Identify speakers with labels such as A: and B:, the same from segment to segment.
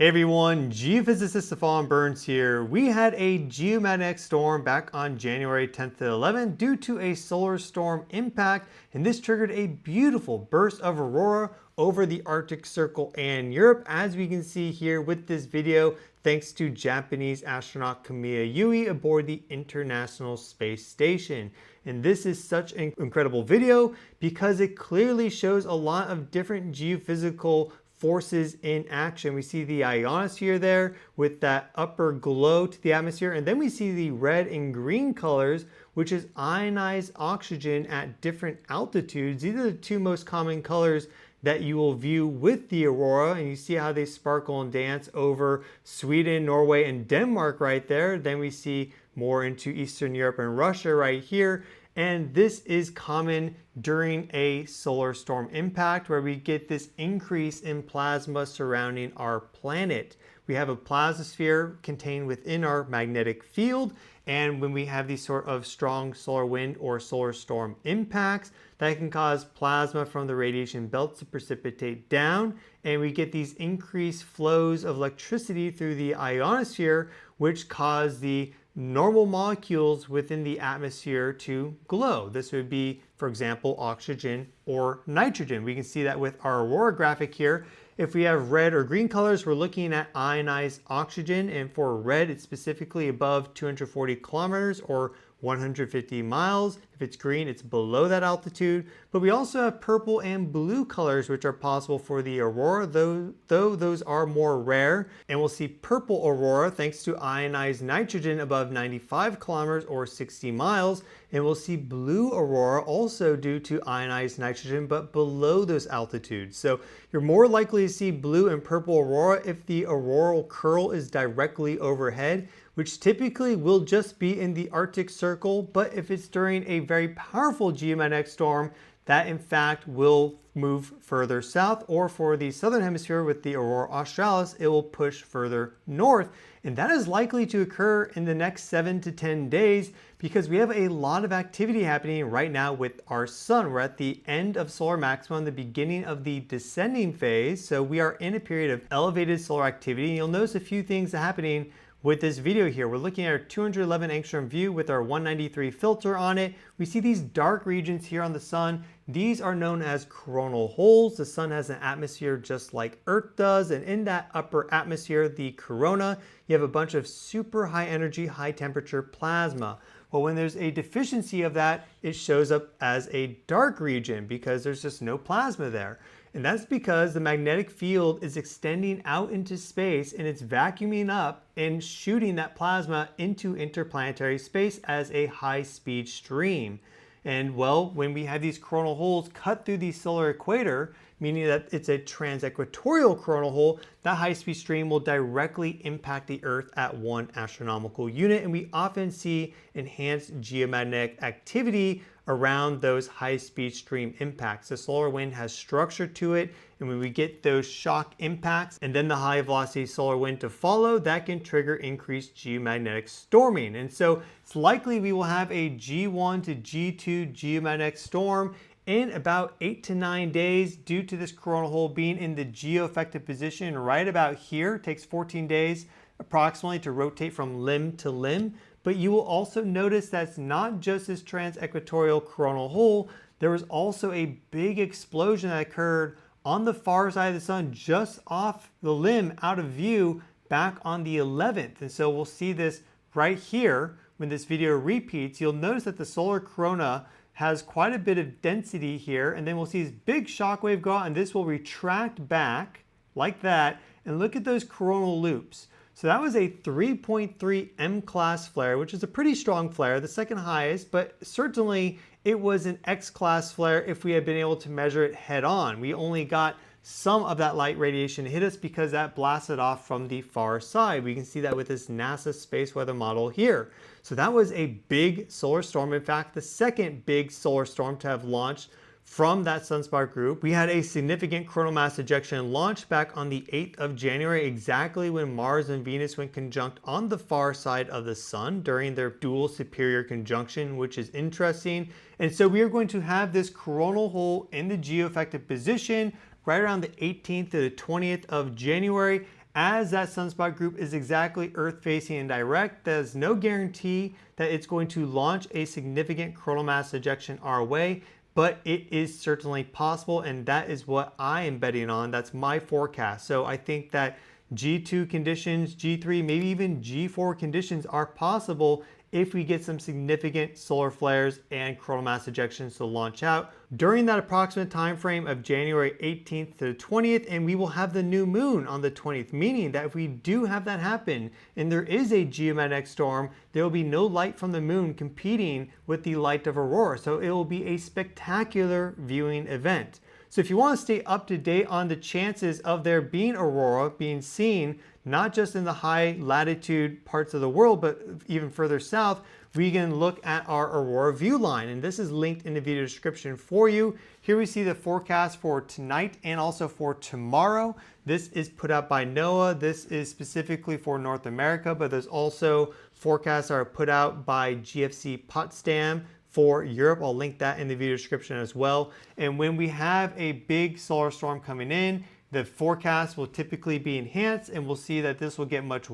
A: Hey everyone, Geophysicist Stefan Burns here. We had a geomagnetic storm back on January 10th to 11th due to a solar storm impact, and this triggered a beautiful burst of aurora over the Arctic Circle and Europe, as we can see here with this video, thanks to Japanese astronaut Kimiya Yui aboard the International Space Station. And this is such an incredible video because it clearly shows a lot of different geophysical forces in action. We see the ionosphere there with that upper glow to the atmosphere, and then we see the red and green colors, which is ionized oxygen at different altitudes. These are the two most common colors that you will view with the aurora, and you see how they sparkle and dance over Sweden, Norway, and Denmark right there. Then we see more into Eastern Europe and Russia right here. And this is common during a solar storm impact where we get this increase in plasma surrounding our planet. We have a plastosphere contained within our magnetic field, and when we have these sort of strong solar wind or solar storm impacts, that can cause plasma from the radiation belts to precipitate down, and we get these increased flows of electricity through the ionosphere, which cause the normal molecules within the atmosphere to glow. This would be, for example, oxygen or nitrogen. We can see that with our aurora graphic here. If we have red or green colors, we're looking at ionized oxygen, and for red, it's specifically above 240 kilometers or 150 miles. If it's green, it's below that altitude. But we also have purple and blue colors, which are possible for the aurora, though those are more rare. And we'll see purple aurora thanks to ionized nitrogen above 95 kilometers or 60 miles. And we'll see blue aurora also due to ionized nitrogen, but below those altitudes. So you're more likely to see blue and purple aurora if the auroral curl is directly overhead, which typically will just be in the Arctic Circle. But if it's during a very powerful geomagnetic storm, that in fact will move further south, or for the southern hemisphere with the aurora australis, it will push further north. And that is likely to occur in the next 7 to 10 days because we have a lot of activity happening right now with our sun. We're at the end of solar maximum, the beginning of the descending phase. So we are in a period of elevated solar activity. And you'll notice a few things happening with this video here. We're looking at our 211 angstrom view with our 193 filter on it. We see these dark regions here on the sun. These are known as coronal holes. The sun has an atmosphere just like Earth does, and in that upper atmosphere, the corona, you have a bunch of super high energy, high temperature plasma. Well, when there's a deficiency of that, it shows up as a dark region because there's just no plasma there. And that's because the magnetic field is extending out into space and it's vacuuming up and shooting that plasma into interplanetary space as a high-speed stream. And well, when we have these coronal holes cut through the solar equator, meaning that it's a trans-equatorial coronal hole, that high-speed stream will directly impact the Earth at 1 astronomical unit. And we often see enhanced geomagnetic activity around those high-speed stream impacts. The solar wind has structure to it, and when we get those shock impacts and then the high-velocity solar wind to follow, that can trigger increased geomagnetic storming. And so it's likely we will have a G1 to G2 geomagnetic storm in about 8 to 9 days due to this coronal hole being in the geoeffective position right about here. It takes 14 days approximately to rotate from limb to limb. But you will also notice that's not just this trans-equatorial coronal hole. There was also a big explosion that occurred on the far side of the sun, just off the limb, out of view, back on the 11th. And so we'll see this right here. When this video repeats, you'll notice that the solar corona has quite a bit of density here, and then we'll see this big shock wave go out, and this will retract back like that. And look at those coronal loops. So that was a 3.3 M-class flare, which is a pretty strong flare, the second highest, but certainly it was an X-class flare if we had been able to measure it head on. We only got some of that light radiation hit us because that blasted off from the far side. We can see that with this NASA space weather model here. So that was a big solar storm. In fact, the second big solar storm to have launched from that sunspot group. We had a significant coronal mass ejection launch back on the 8th of January, exactly when Mars and Venus went conjunct on the far side of the sun during their dual superior conjunction, which is interesting. And so we are going to have this coronal hole in the geoeffective position right around the 18th to the 20th of January as that sunspot group is exactly Earth facing and direct, there's no guarantee that it's going to launch a significant coronal mass ejection our way, but it is certainly possible, and that is what I am betting on. That's my forecast. So I think that G2 conditions, G3, maybe even G4 conditions are possible if we get some significant solar flares and coronal mass ejections to launch out during that approximate time frame of January 18th to the 20th, and we will have the new moon on the 20th, meaning that if we do have that happen and there is a geomagnetic storm, there will be no light from the moon competing with the light of aurora. So it will be a spectacular viewing event. So if you want to stay up to date on the chances of there being aurora being seen, not just in the high latitude parts of the world, but even further south, we can look at our aurora view line. And this is linked in the video description for you. Here we see the forecast for tonight and also for tomorrow. This is put out by NOAA. This is specifically for North America, but there's also forecasts that are put out by GFC Potsdam for Europe. I'll link that in the video description as well. And when we have a big solar storm coming in, the forecast will typically be enhanced, and we'll see that this will get much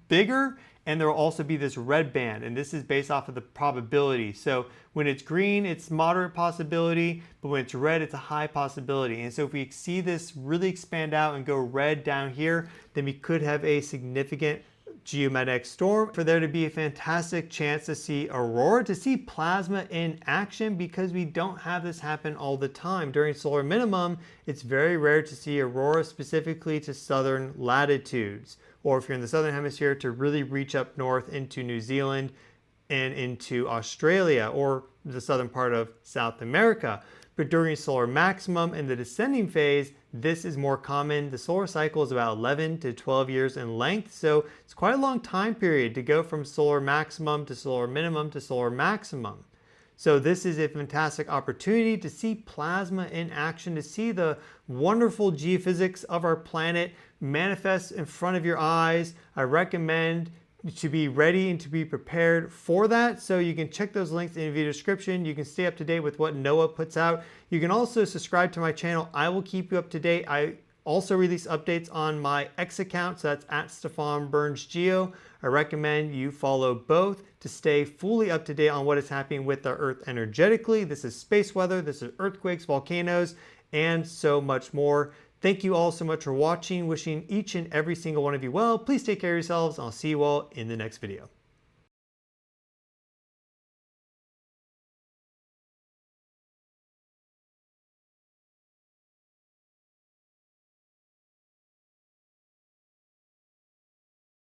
A: bigger, and there will also be this red band, and this is based off of the probability. So when it's green, it's moderate possibility, but when it's red, it's a high possibility. And so if we see this really expand out and go red down here, then we could have a significant geomagnetic storm, for there to be a fantastic chance to see aurora, to see plasma in action, because we don't have this happen all the time. During solar minimum, it's very rare to see aurora specifically to southern latitudes, or if you're in the southern hemisphere, to really reach up north into New Zealand and into Australia or the southern part of South America. But during solar maximum and the descending phase, this is more common. The solar cycle is about 11 to 12 years in length, so it's quite a long time period to go from solar maximum to solar minimum to solar maximum. So this is a fantastic opportunity to see plasma in action, to see the wonderful geophysics of our planet manifest in front of your eyes. I recommend to be ready and to be prepared for that. So you can check those links in the video description. You can stay up to date with what NOAA puts out. You can also subscribe to my channel. I will keep you up to date. I also release updates on my X account, so that's at Stefan Burns Geo. I recommend you follow both to stay fully up to date on what is happening with the Earth energetically. This is space weather, this is earthquakes, volcanoes, and so much more. Thank you all so much for watching. Wishing each and every single one of you well. Please take care of yourselves. I'll see you all in the next video.